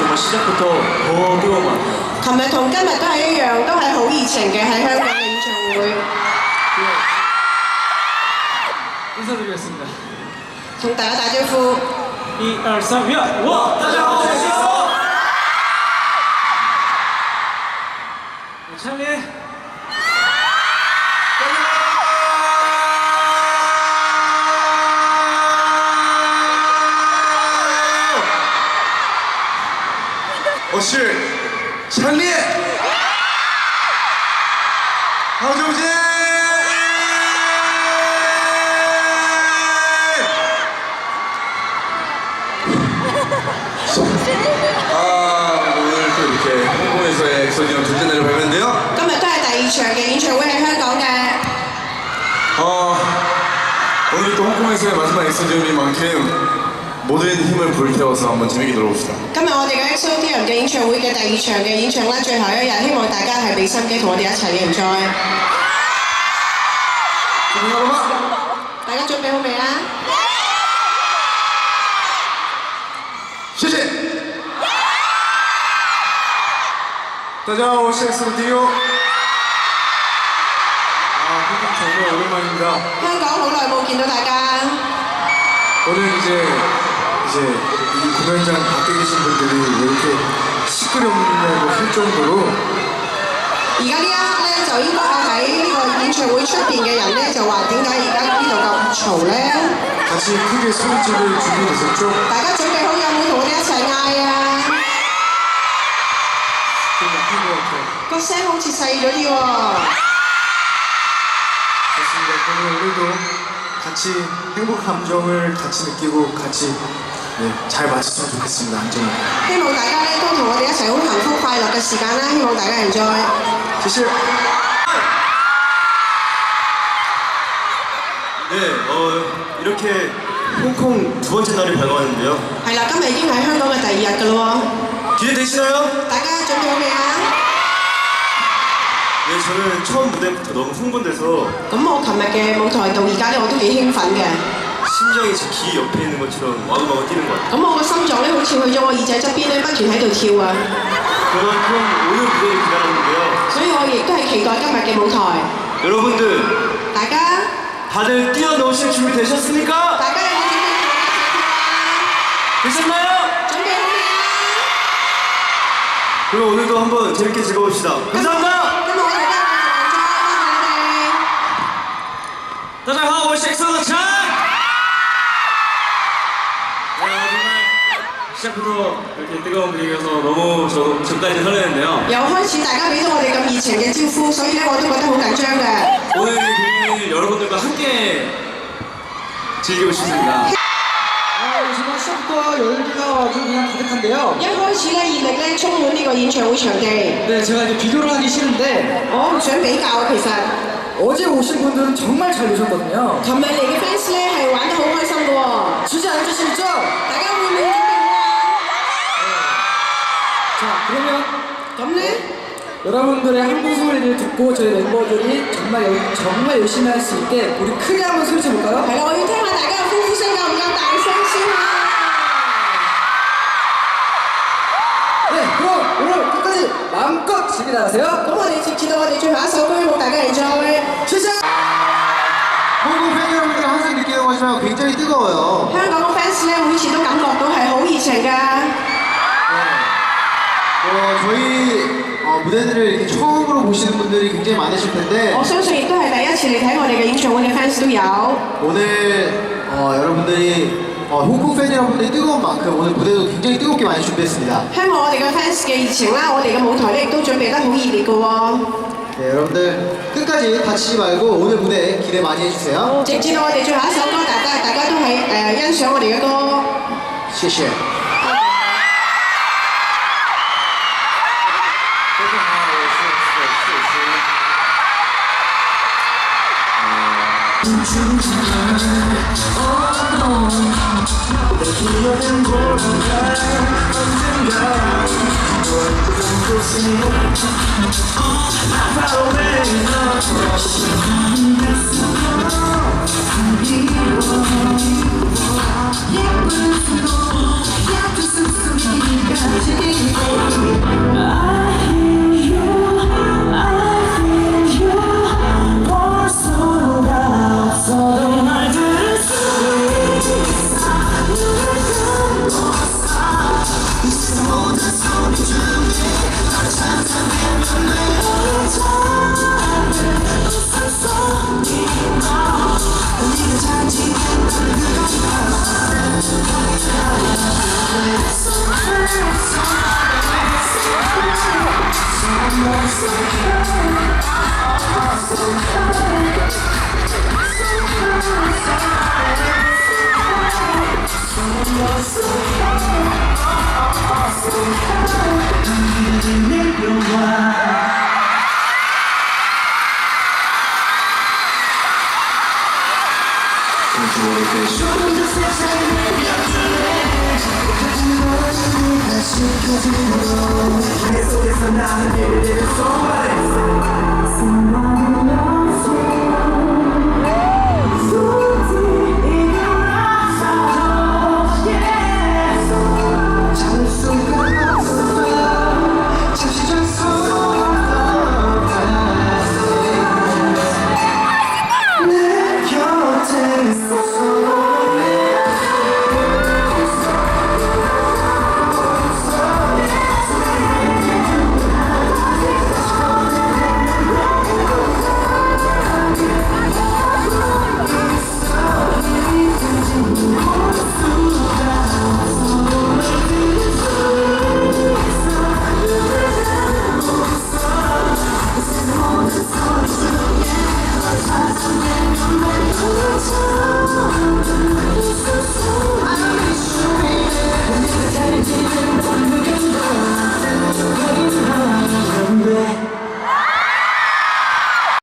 정말 시작부터 더 뜨거운 것 같아요. 琴日同今日都係一樣，都係好熱情嘅喺香港嘅演唱會。 인사드리겠습니다. 同大家打招呼。 1, 2, 3, 야! 와! 大家好，我是엑소。 찰리。 我是陈烈，好久不见。오늘 또 이렇게 홍콩에서의 엑소디언 둘째 날을 밟았는데요. 今日都係第二場嘅演唱會喺香港嘅。 오늘 또 홍콩에서의 마지막 엑소디언인 만큼 모든 힘을 불태워서 한번 재밌게 놀아봅시다. 今日我哋嘅 EXODION 嘅演唱會嘅第二場嘅演唱啦，最後一日，希望大家係俾心機同我哋一齊 enjoy。 準備好了嗎？大家準備好未啊？謝謝。大家好，我是엑소디오。 홍콩 정말 오랜만입니다. 香港好耐冇見到大家。 오늘 이제 이 공연장 밖에 계신 분들이 왜 이렇게 시끄럽냐고 할 정도로 而家呢一刻咧，就應該係喺呢個演唱會出邊嘅人咧，就話點解而家呢度咁嘈咧？ 같이 크게 소리 지를 준비되셨죠? 大家準備好有冇同我哋一齊嗌啊？ 좀 약한 것 같아요. 個聲好似細咗啲喎。 좋습니다. 그러면 오늘도 같이 행복 감정을 같이 느끼고 같이 잘 마쳤으면 좋겠습니다. 안전히. 希望大家咧都同我哋一齊好幸福快樂嘅時間啦，希望大家 enjoy。 謝謝。 네, 이렇게 홍콩 두 번째 날이 밝아왔는데요. 係啦，今日已經係香港嘅第二日㗎咯喎， 기대되시나요? 大家準備好未啊？ 네, 저는 처음 무대부터 너무 흥분돼서 咁我琴日嘅舞台到而家咧，我都幾興奮嘅。 심장이 제 귀 옆에 있는 것처럼 와글와글 뛰는 것 같아요. 咁我個心臟咧好似去咗我耳仔側邊咧，不斷喺度跳啊！ 그만큼 오늘 무대를 기다렸는데요. 所以我亦都係期待今日嘅舞台。 여러분들 大家， 다들 뛰어노실 준비 되셨습니까? 大家有冇準備好一齊跳啊？ 되셨나요? 準備好未啊？ 그럼 오늘도 한번 재밌게 즐거웁시다. 감사합니다. 今日我哋咧繼續 enjoy，多謝你哋。 大家好，我是엑소더 찬. 시작부터 이렇게 뜨거운 분위기여서 너무 저까지 설레는데요. 由開始大家俾到我哋咁熱情嘅招呼，所以咧我都覺得好緊張嘅。 오늘 공연을 여러분들과 함께 즐기고 싶습니다. 정말 시작부터 열기가 아주 그냥 가득한데요. 一開始咧熱力咧充滿呢個演唱會場地， 네, 제가 이제 비교를 하기 싫은데 我唔想比較啊，其實。 어제 오신 분들은 정말 잘 노셨거든요. 琴日嚟嘅 fans 咧係玩得好開心嘅喎， 주지 않으시죠? 大家會唔會準備好啊？ 자, 그러면 咁咧， 여러분들의 한국 소리를 듣고 저희 멤버들이 정말 열심히 할 수 있게 우리 크게 한번 소리쳐 볼까요? 係啦，我要聽下大家嘅歡呼聲夠唔夠大聲先啊！ 네, 그럼 오늘 끝까지 마음껏 즐겨 나가세요. 咁我哋直至到我哋最後一首歌，希望大家 enjoy。 시작! 한국 팬 여러분들 항상 느끼는 것처럼 굉장히 뜨거워요. 香港嘅 fans 咧，每次都感覺到係好熱情㗎。 저희 무대들을 이렇게 처음으로 보시는 분들이 굉장히 많으실 텐데 我相信亦都係第一次嚟睇我哋嘅演唱會嘅 fans 都有。 오늘 여러분들이 홍콩 팬 여러분들이 뜨거운 만큼 오늘 무대도 굉장히 뜨겁게 많이 준비했습니다. 香港我哋嘅 fans 嘅熱情啦，我哋嘅舞台咧亦都準備得好熱烈㗎喎。 네, 여러분들 끝까지 다치지 말고 오늘 무대 기대 많이 해주세요. 直至到我哋最後一首歌，大家都係欣賞我哋嘅歌。 謝謝. 예쁜 수도 약한 숨소리가 지금 계속해서 나는 일을 소화했어.